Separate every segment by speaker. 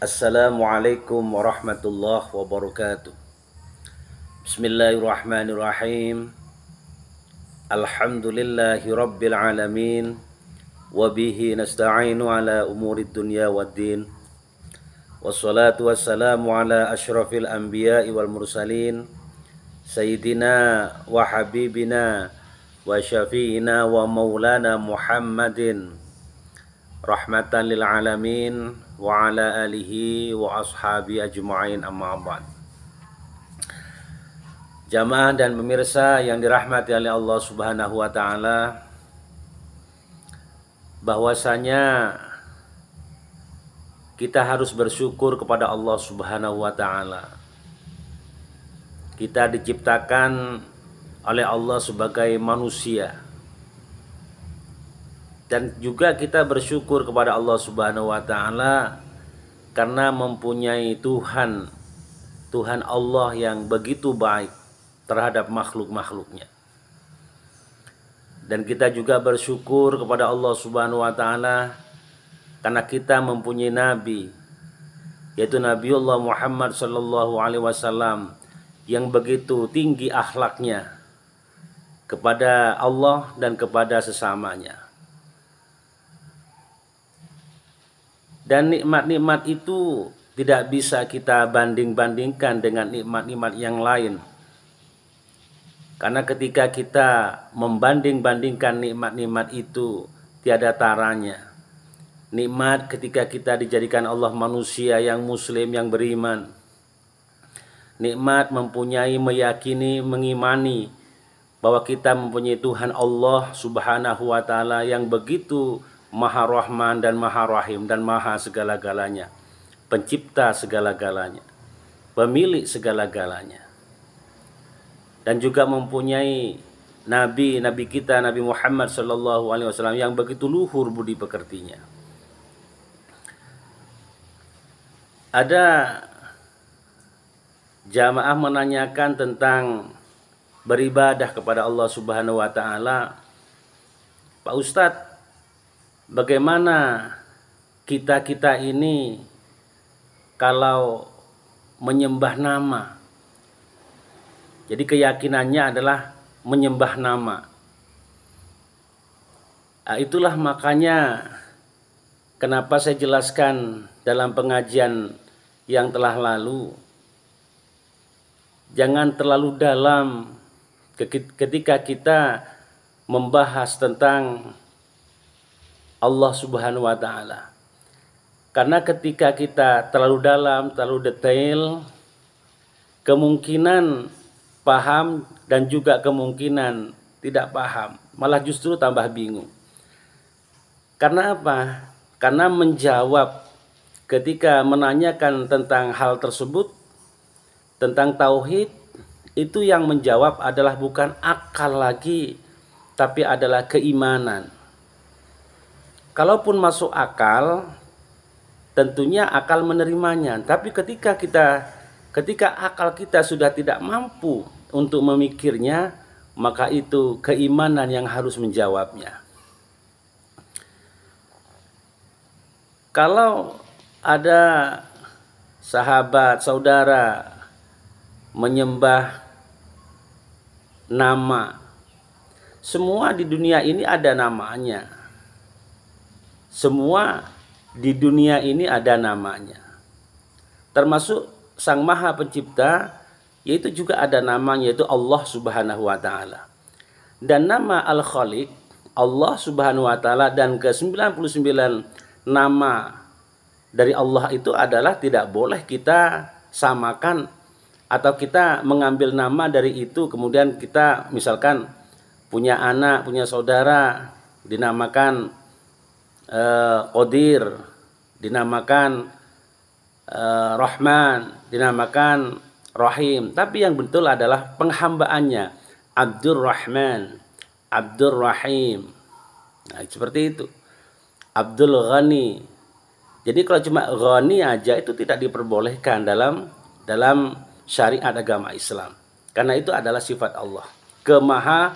Speaker 1: Assalamualaikum warahmatullahi wabarakatuh. Bismillahirrahmanirrahim. Alhamdulillahi rabbil alamin. Wabihi nasta'inu ala umurid dunya waddin. Wassalatu wassalamu ala ashrafil anbiya'i wal mursalin. Sayyidina wa habibina wa syafi'ina wa maulana Muhammadin rahmatan lil alamin wa ala alihi wa ashabi ajma'in, amma ba'd. Jamaah dan pemirsa yang dirahmati oleh Allah Subhanahu wa taala, bahwasanya kita harus bersyukur kepada Allah Subhanahu wa taala. Kita diciptakan oleh Allah sebagai manusia, dan juga kita bersyukur kepada Allah Subhanahu wa taala karena mempunyai Tuhan Allah yang begitu baik terhadap makhluk-makhluknya. Dan kita juga bersyukur kepada Allah Subhanahu wa taala karena kita mempunyai nabi, yaitu Nabiullah Muhammad sallallahu alaihi wasallam, yang begitu tinggi akhlaknya kepada Allah dan kepada sesamanya. Dan nikmat-nikmat itu tidak bisa kita banding-bandingkan dengan nikmat-nikmat yang lain. Karena ketika kita membanding-bandingkan nikmat-nikmat itu, tiada taranya. Nikmat ketika kita dijadikan Allah manusia yang muslim, yang beriman. Nikmat mempunyai, meyakini, mengimani bahwa kita mempunyai Tuhan Allah Subhanahu wa taala yang begitu Maha Rahman dan Maha Rahim dan Maha segala-galanya, pencipta segala-galanya, pemilik segala-galanya. Dan juga mempunyai nabi kita, Nabi Muhammad sallallahu alaihi wasallam, yang begitu luhur budi pekertinya. Ada jamaah menanyakan tentang beribadah kepada Allah Subhanahu wa taala. Pak Ustadz, bagaimana kita ini kalau menyembah nama? Jadi keyakinannya adalah menyembah nama. Nah, itulah makanya kenapa saya jelaskan dalam pengajian yang telah lalu, jangan terlalu dalam ketika kita membahas tentang Allah Subhanahu wa taala. Karena ketika kita terlalu dalam, terlalu detail, kemungkinan paham dan juga kemungkinan tidak paham, malah justru tambah bingung. Karena apa? Karena menjawab, ketika menanyakan tentang hal tersebut, tentang tauhid, itu yang menjawab adalah bukan akal lagi, tapi adalah keimanan. Kalaupun masuk akal, tentunya akal menerimanya. Tapi ketika akal kita sudah tidak mampu untuk memikirnya, maka itu keimanan yang harus menjawabnya. Kalau ada sahabat, saudara menyembah nama, semua di dunia ini ada namanya. Semua di dunia ini ada namanya. Termasuk Sang Maha Pencipta, yaitu juga ada namanya, yaitu Allah Subhanahu wa taala. Dan nama Al-Khaliq, Allah Subhanahu wa taala, dan ke-99 nama dari Allah itu adalah tidak boleh kita samakan atau kita mengambil nama dari itu, kemudian kita misalkan punya anak, punya saudara, dinamakan Qadir, dinamakan Rahman, dinamakan Rahim. Tapi yang betul adalah penghambaannya, Abdur Rahman, Abdur Rahim. Nah, seperti itu. Abdul Ghani. Jadi kalau cuma Ghani aja itu tidak diperbolehkan dalam syariat agama Islam. Karena itu adalah sifat Allah. Kemaha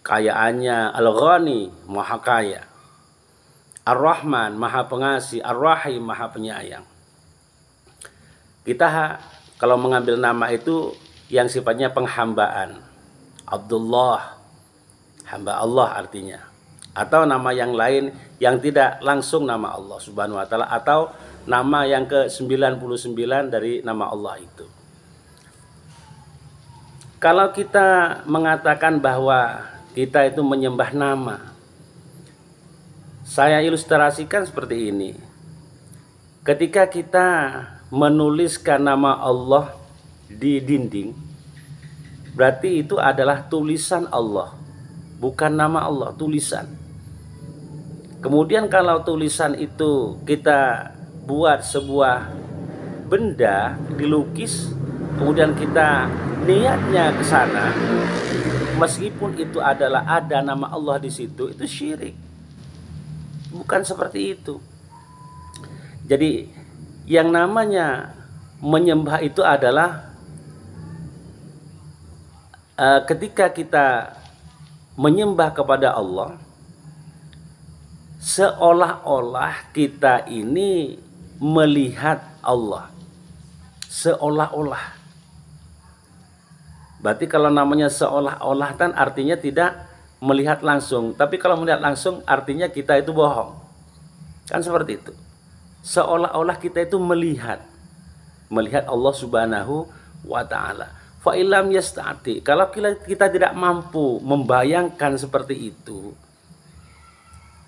Speaker 1: kayaannya, Al-Ghani, maha kaya. Ar-Rahman, maha pengasih. Ar-Rahim, maha penyayang. kalau mengambil nama itu yang sifatnya penghambaan. Abdullah, hamba Allah artinya. Atau nama yang lain yang tidak langsung nama Allah Subhanahu wa taala, atau nama yang ke-99 dari nama Allah itu. Kalau kita mengatakan bahwa kita itu menyembah nama, saya ilustrasikan seperti ini. Ketika kita menuliskan nama Allah di dinding, berarti itu adalah tulisan Allah, bukan nama Allah, tulisan. Kemudian kalau tulisan itu kita buat sebuah benda, dilukis, kemudian kita niatnya ke sana, meskipun itu adalah ada nama Allah di situ, itu syirik. Bukan seperti itu. Jadi yang namanya menyembah itu adalah ketika kita menyembah kepada Allah, seolah-olah kita ini melihat Allah. Seolah-olah. Berarti kalau namanya seolah-olah kan artinya tidak melihat langsung. Tapi kalau melihat langsung artinya kita itu bohong. Kan seperti itu. Seolah-olah kita itu melihat Allah Subhanahu wa ta'ala. Fa illam yastati, kalau kita tidak mampu membayangkan seperti itu,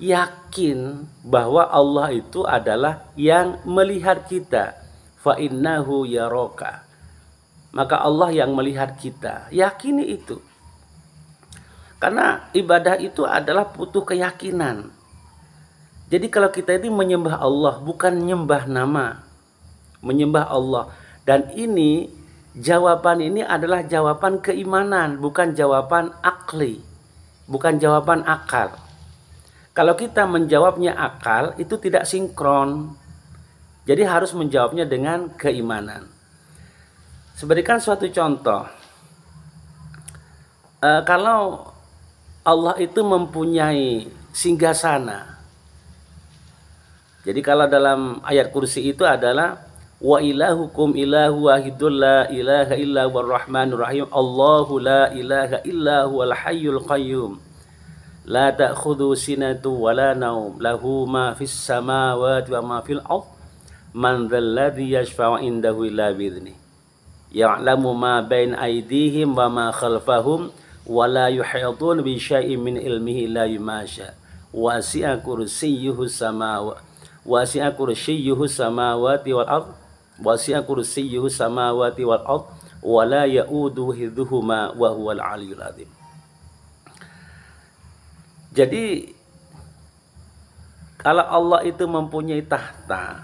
Speaker 1: yakin bahwa Allah itu adalah yang melihat kita. Fa innahu yaraka, maka Allah yang melihat kita. Yakini itu. Karena ibadah itu adalah butuh keyakinan. Jadi kalau kita ini menyembah Allah, bukan menyembah nama, menyembah Allah. Dan ini, jawaban ini adalah jawaban keimanan, bukan jawaban akli, bukan jawaban akal. Kalau kita menjawabnya akal, itu tidak sinkron. Jadi harus menjawabnya dengan keimanan. Seberikan suatu contoh. Kalau Allah itu mempunyai singgasana. Jadi kalau dalam ayat kursi itu adalah wa ilahukum ilahu wahidul la ilaha illa huwar rahmanur rahim. Allahu la ilaha illa huwal hayyul qayyum. La ta'khudhu sinatu wa la naum. Lahu ma fis samawati wa ma fil ardh. Man dzal ladzi yashfa'u indahu illa bi'idznih. Ya'lamu ma baina aydihim wa ma khalfahum wa la yuhitun bi syai'in min ilmihi illa bima syaa. Wasi'a kursiyyuhu samawati wasi'a kursiyyuhu samawati wal ardh. Wasi'a kursiyyuhu samawati wal ardh wa la ya'uduhu hifdhuhuma wa huwal 'aliyyul 'azim. Jadi kalau Allah itu mempunyai tahta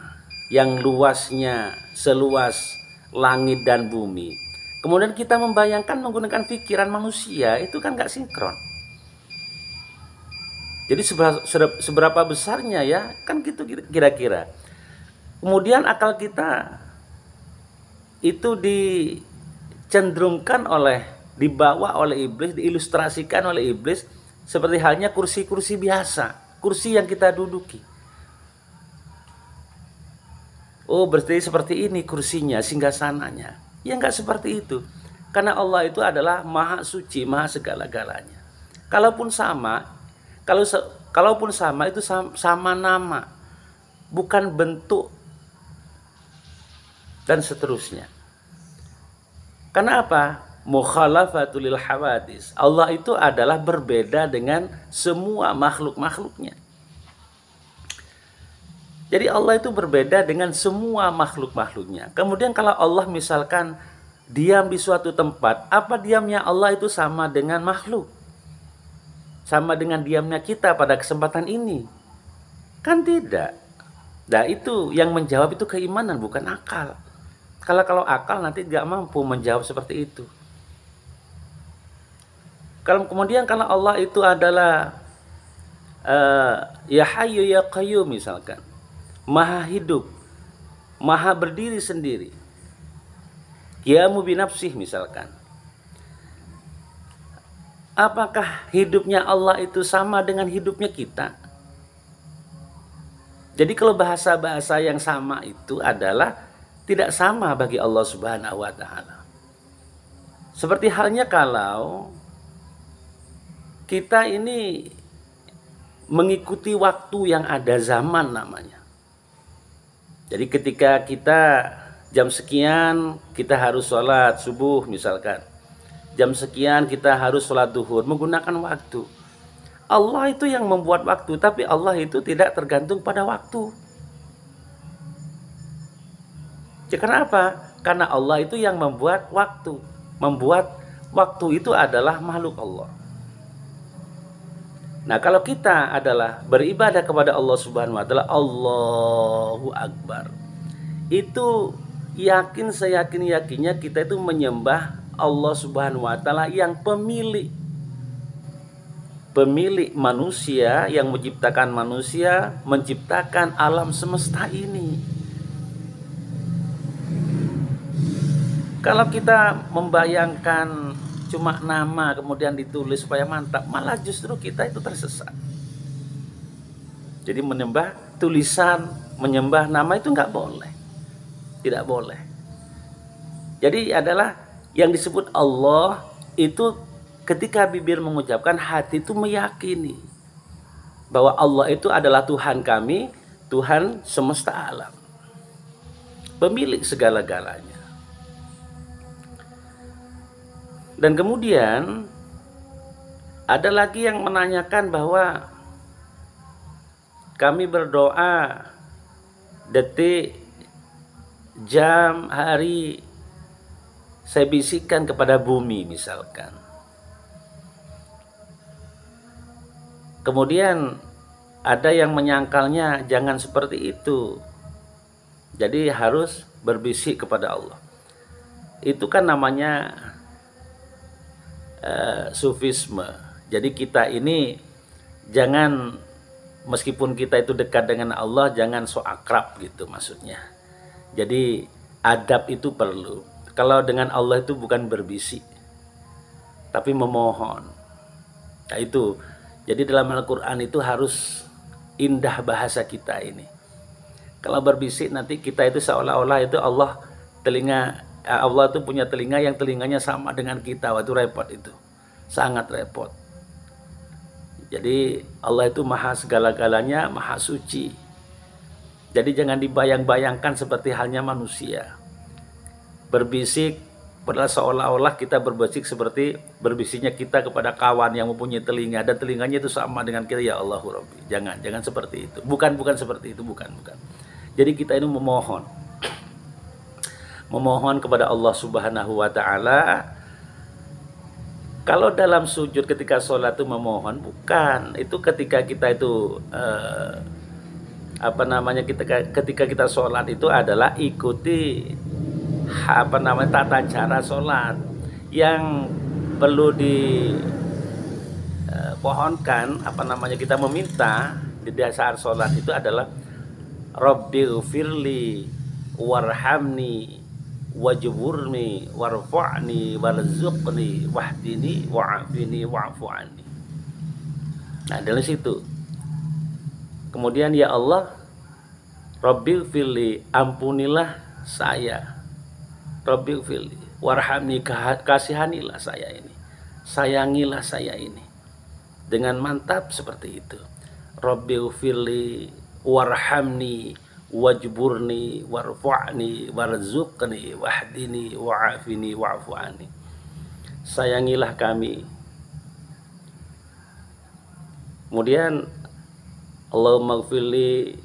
Speaker 1: yang luasnya seluas langit dan bumi, kemudian kita membayangkan menggunakan pikiran manusia, itu kan gak sinkron. Jadi seberapa besarnya ya, kan gitu kira-kira. Kemudian akal kita itu dicenderungkan dibawa oleh iblis, diilustrasikan oleh iblis seperti halnya kursi-kursi biasa, kursi yang kita duduki. Oh, berarti seperti ini kursinya, singgasananya. Ya enggak seperti itu. Karena Allah itu adalah maha suci, maha segala-galanya. Kalaupun sama itu sama nama, bukan bentuk, dan seterusnya. Karena apa? Mukhalafatul lil hawadis. Allah itu adalah berbeda dengan semua makhluk-makhluknya. Jadi Allah itu berbeda dengan semua makhluk-makhluknya. Kemudian kalau Allah misalkan diam di suatu tempat, apa diamnya Allah itu sama dengan makhluk? Sama dengan diamnya kita pada kesempatan ini? Kan tidak. Nah itu yang menjawab itu keimanan, bukan akal. Kalau akal nanti gak mampu menjawab seperti itu. Kemudian kalau Allah itu adalah ya hayyu ya qayyum misalkan, maha hidup, maha berdiri sendiri, qiyamu binafsih misalkan, apakah hidupnya Allah itu sama dengan hidupnya kita? Jadi kalau bahasa-bahasa yang sama itu adalah tidak sama bagi Allah Subhanahu wa taala. Seperti halnya kalau kita ini mengikuti waktu yang ada zaman namanya. Jadi ketika kita jam sekian kita harus sholat subuh misalkan, jam sekian kita harus sholat duhur menggunakan waktu. Allah itu yang membuat waktu, tapi Allah itu tidak tergantung pada waktu. Ya, kenapa? Karena Allah itu yang membuat waktu. Membuat waktu itu adalah makhluk Allah. Nah, kalau kita adalah beribadah kepada Allah Subhanahu wa taala, Allahu Akbar. Itu yakin seyakin-yakinnya kita itu menyembah Allah Subhanahu wa taala yang pemilik manusia, yang menciptakan manusia, menciptakan alam semesta ini. Kalau kita membayangkan cuma nama kemudian ditulis supaya mantap, malah justru kita itu tersesat. Jadi menyembah tulisan, menyembah nama itu nggak boleh, tidak boleh. Jadi adalah yang disebut Allah itu ketika bibir mengucapkan, hati itu meyakini bahwa Allah itu adalah Tuhan kami, Tuhan semesta alam, pemilik segala-galanya. Dan kemudian ada lagi yang menanyakan bahwa kami berdoa detik, jam, hari, saya bisikkan kepada bumi misalkan. Kemudian ada yang menyangkalnya jangan seperti itu. Jadi harus berbisik kepada Allah. Itu kan namanya sufisme. Jadi kita ini jangan, meskipun kita itu dekat dengan Allah, jangan so akrab gitu maksudnya. Jadi adab itu perlu. Kalau dengan Allah itu bukan berbisik, tapi memohon. Nah itu. Jadi dalam Al-Quran itu harus indah bahasa kita ini. Kalau berbisik nanti kita itu seolah-olah itu Allah itu punya telinga yang telinganya sama dengan kita. Waktu repot itu, sangat repot. Jadi Allah itu maha segala-galanya, maha suci. Jadi jangan dibayang-bayangkan seperti halnya manusia. Berbisik padahal seolah-olah kita berbisik seperti berbisiknya kita kepada kawan yang mempunyai telinga dan telinganya itu sama dengan kita. Ya Allahu Rabbi, jangan seperti itu. Bukan seperti itu, bukan. Jadi kita ini memohon kepada Allah Subhanahu wa taala. Kalau dalam sujud ketika sholat itu memohon, bukan. Itu ketika kita itu ketika kita sholat itu adalah ikuti tata cara sholat. Yang perlu dipohonkan kita meminta di dasar sholat itu adalah Rabbighfirli warhamni wajburni warfa'ni warzuqni wahdini wa'afini wa'fu anni. Nah dari situ. Kemudian ya Allah, Rabbighfirli, ampunilah saya. Rabbighfirli warhamni, kasihanilah saya ini. Sayangilah saya ini. Dengan mantap seperti itu. Rabbighfirli warhamni wajburni warfa'ni warzuqni wahdini wa'afini wa'fu anni. Sayangilah kami. Kemudian Allahumma gfirli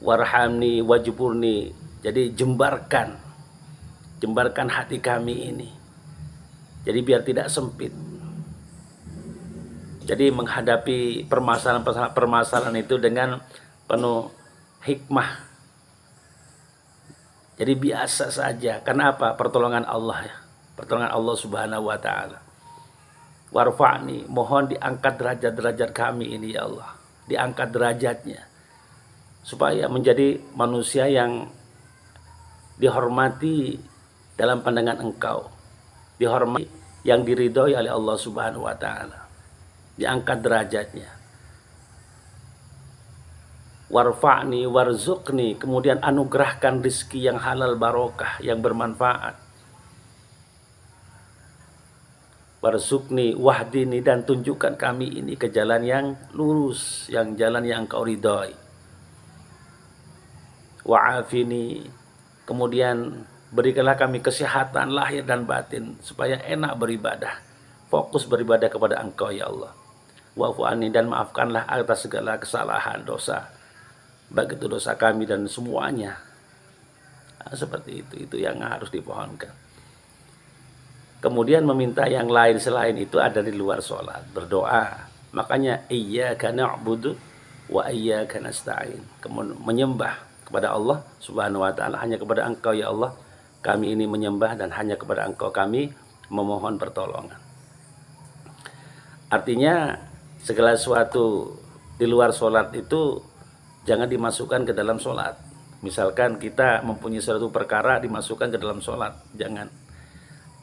Speaker 1: warhamni wajburni. Jadi jembarkan hati kami ini. Jadi biar tidak sempit. Jadi menghadapi permasalahan itu dengan penuh hikmah. Jadi biasa saja. Kenapa? Pertolongan Allah ya. Pertolongan Allah Subhanahu wa taala. Warfa'ni, mohon diangkat derajat-derajat kami ini ya Allah. Diangkat derajatnya. Supaya menjadi manusia yang dihormati dalam pandangan Engkau. Dihormati yang diridhoi oleh Allah Subhanahu wa taala. Diangkat derajatnya. warfa'ni warzuqni, kemudian anugerahkan rizki yang halal barokah, yang bermanfaat. Warzuqni wahdini, dan tunjukkan kami ini ke jalan yang lurus, yang jalan yang Engkau ridhoi. Wa'afini, kemudian berikanlah kami kesehatan lahir dan batin supaya enak beribadah, fokus beribadah kepada Engkau ya Allah. Wa'fu anni, dan maafkanlah atas segala kesalahan dosa, baik itu dosa kami dan semuanya. Nah, seperti itu yang harus dipohonkan. Kemudian meminta yang lain selain itu ada di luar sholat, berdoa. Makanya iyyaka na'budu wa iyyaka nasta'in, menyembah kepada Allah Subhanahu wa taala, hanya kepada Engkau ya Allah kami ini menyembah, dan hanya kepada Engkau kami memohon pertolongan. Artinya segala sesuatu di luar sholat itu jangan dimasukkan ke dalam sholat. Misalkan kita mempunyai suatu perkara dimasukkan ke dalam sholat, jangan.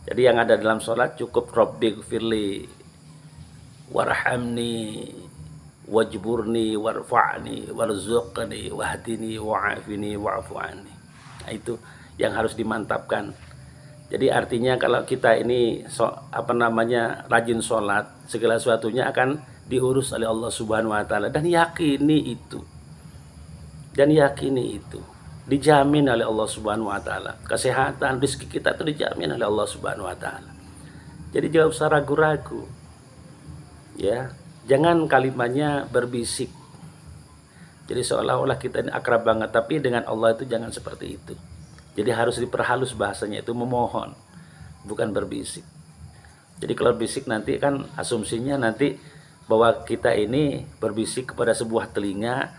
Speaker 1: Jadi yang ada dalam sholat cukup Rabbighfirli warhamni wajburni warfa'ni warzuqni wahdini wa'afini wa'fu anni. Nah, itu yang harus dimantapkan. Jadi artinya kalau kita ini rajin sholat, segala sesuatunya akan diurus oleh Allah Subhanahu wa taala, dan yakini itu. Dijamin oleh Allah Subhanahu wa taala. Kesehatan, rezeki kita itu dijamin oleh Allah Subhanahu wa taala. Jadi jangan usah ragu-ragu. Ya, jangan kalimatnya berbisik. Jadi seolah-olah kita ini akrab banget, tapi dengan Allah itu jangan seperti itu. Jadi harus diperhalus bahasanya, itu memohon, bukan berbisik. Jadi kalau berbisik nanti kan asumsinya nanti bahwa kita ini berbisik kepada sebuah telinga,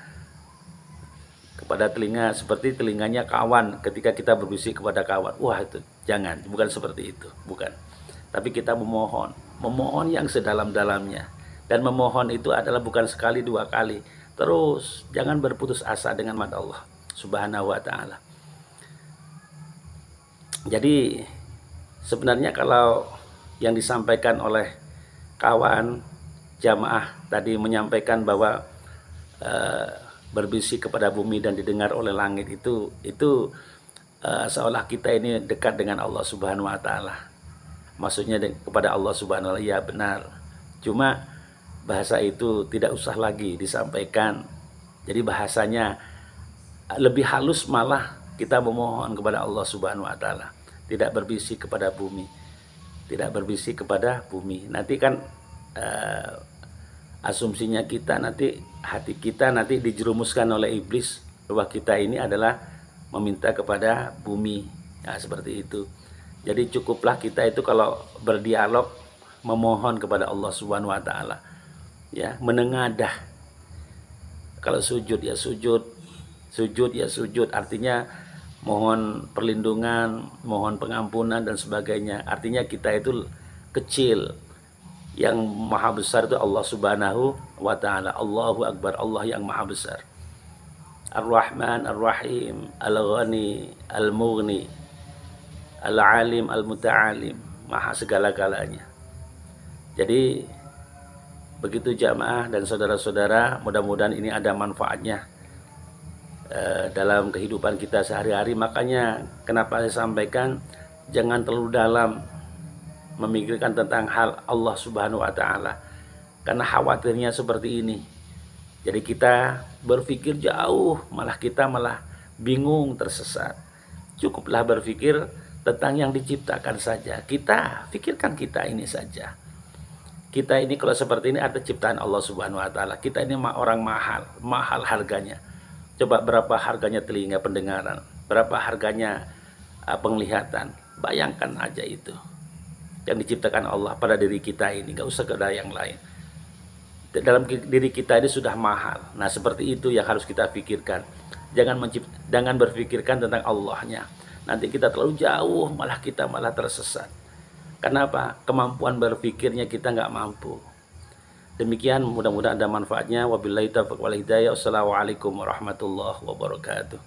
Speaker 1: seperti telinganya kawan ketika kita berbisik kepada kawan. Wah, itu jangan, bukan seperti itu, bukan. Tapi kita memohon yang sedalam-dalamnya. Dan memohon itu adalah bukan sekali dua kali. Terus jangan berputus asa dengan mata Allah Subhanahu wa taala. Jadi sebenarnya kalau yang disampaikan oleh kawan jamaah tadi menyampaikan bahwa berbisik kepada bumi dan didengar oleh langit itu seolah kita ini dekat dengan Allah Subhanahu wa taala. Maksudnya kepada Allah Subhanahu wa taala, ya benar. Cuma bahasa itu tidak usah lagi disampaikan. Jadi bahasanya lebih halus, malah kita memohon kepada Allah Subhanahu wa taala, tidak berbisik kepada bumi. Nanti kan asumsinya kita nanti, hati kita nanti dijerumuskan oleh iblis bahwa kita ini adalah meminta kepada bumi. Nah, seperti itu. Jadi cukuplah kita itu kalau berdialog memohon kepada Allah Subhanahu wa taala. Ya, menengadah. Kalau sujud ya sujud, artinya mohon perlindungan, mohon pengampunan dan sebagainya. Artinya kita itu kecil. Yang maha besar itu Allah Subhanahu wa ta'ala. Allahu Akbar, Allah yang maha besar. Ar-Rahman, Ar-Rahim, Al-Ghani, Al-Mughni, Al-Alim, Al-Muta'alim, maha segala-galanya. Jadi begitu jamaah dan saudara-saudara, mudah-mudahan ini ada manfaatnya dalam kehidupan kita sehari-hari. Makanya kenapa saya sampaikan jangan terlalu dalam memikirkan tentang hal Allah Subhanahu wa taala, karena khawatirnya seperti ini. Jadi kita berpikir jauh, kita malah bingung, tersesat. Cukuplah berpikir tentang yang diciptakan saja. Kita pikirkan kita ini saja. Kita ini kalau seperti ini ada ciptaan Allah Subhanahu wa taala. Kita ini orang mahal harganya. Coba berapa harganya telinga pendengaran, berapa harganya penglihatan. Bayangkan aja itu yang diciptakan Allah pada diri kita ini, gak usah ke yang lain. Dalam diri kita ini sudah mahal. Nah, seperti itu yang harus kita pikirkan. Jangan berpikirkan tentang Allahnya. Nanti kita terlalu jauh, kita malah tersesat. Kenapa? Kemampuan berpikirnya kita nggak mampu. Demikian, mudah-mudahan ada manfaatnya. Wabillahi taufiq wal hidayah. Wassalamualaikum warahmatullahi wabarakatuh.